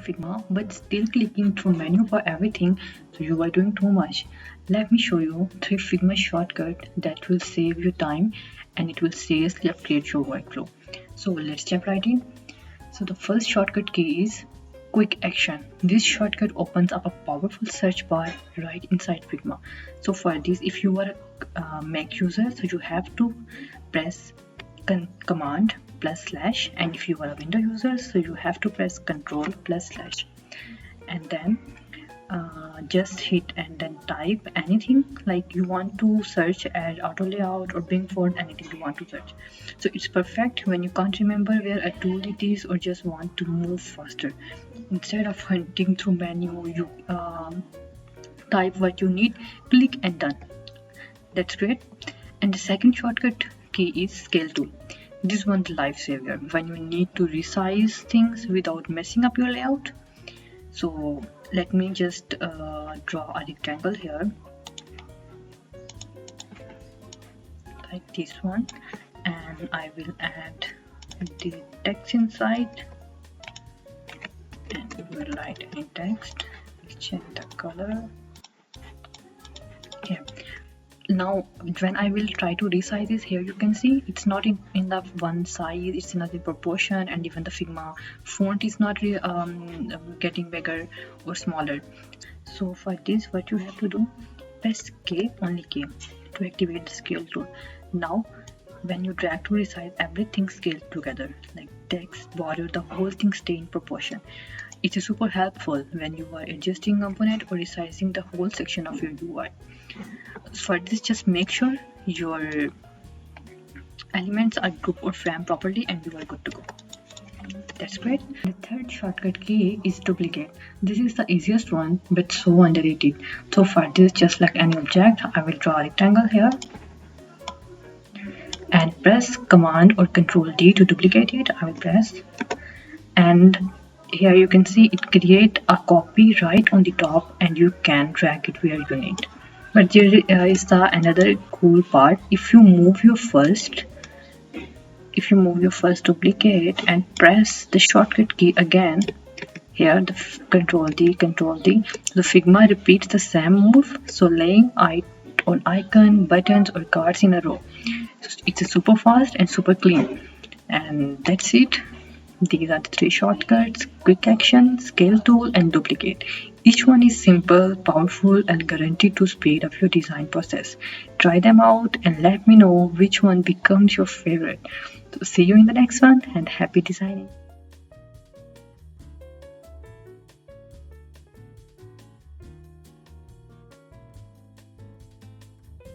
in Figma but still clicking through menu for everything, so you are doing too much. Let me show you 3 Figma shortcuts that will save you time and it will seriously upgrade your workflow. So let's jump right in. So the first shortcut key is Quick Action. This shortcut opens up a powerful search bar right inside Figma. So for this, if you are a Mac user, so you have to press Command +/ and if you are a Window user, so you have to press Ctrl +/ and then just hit and then type anything like you want to search, add auto layout or bring forward anything you want to search. So it's perfect when you can't remember where a tool it is or just want to move faster. Instead of hunting through menu, you type what you need, click and done. That's great. And the second shortcut key is Scale Tool. This one's the lifesaver when you need to resize things without messing up your layout. So let me just draw a rectangle here like this one, and I will add the text inside and we will write any text. Change the color. Okay. Now when I will try to resize this, here you can see it's not in the one size, it's another proportion, and even the Figma font is not getting bigger or smaller. So for this, what you have to do, press K, only K, to activate the scale tool. Now when you drag to resize, everything scales together, like text, border, the whole thing stay in proportion. It's super helpful when you are adjusting component or resizing the whole section of your UI. For this, just make sure your elements are grouped or framed properly and you are good to go. That's great. The third shortcut key is Duplicate. This is the easiest one but so underrated. So for this, just like any object, I will draw a rectangle here and press Command or Ctrl D to duplicate it. I will press, and here you can see it create a copy right on the top and you can drag it where you need. But there is another cool part. If you move your first duplicate and press the shortcut key again, here the Ctrl D, the Figma repeats the same move, so laying on icon, buttons or cards in a row. It's super fast and super clean. And that's it. These are the 3 shortcuts: Quick Action, Scale Tool and Duplicate. Each one is simple, powerful and guaranteed to speed up your design process. Try them out and let me know which one becomes your favorite. So see you in the next one and happy designing.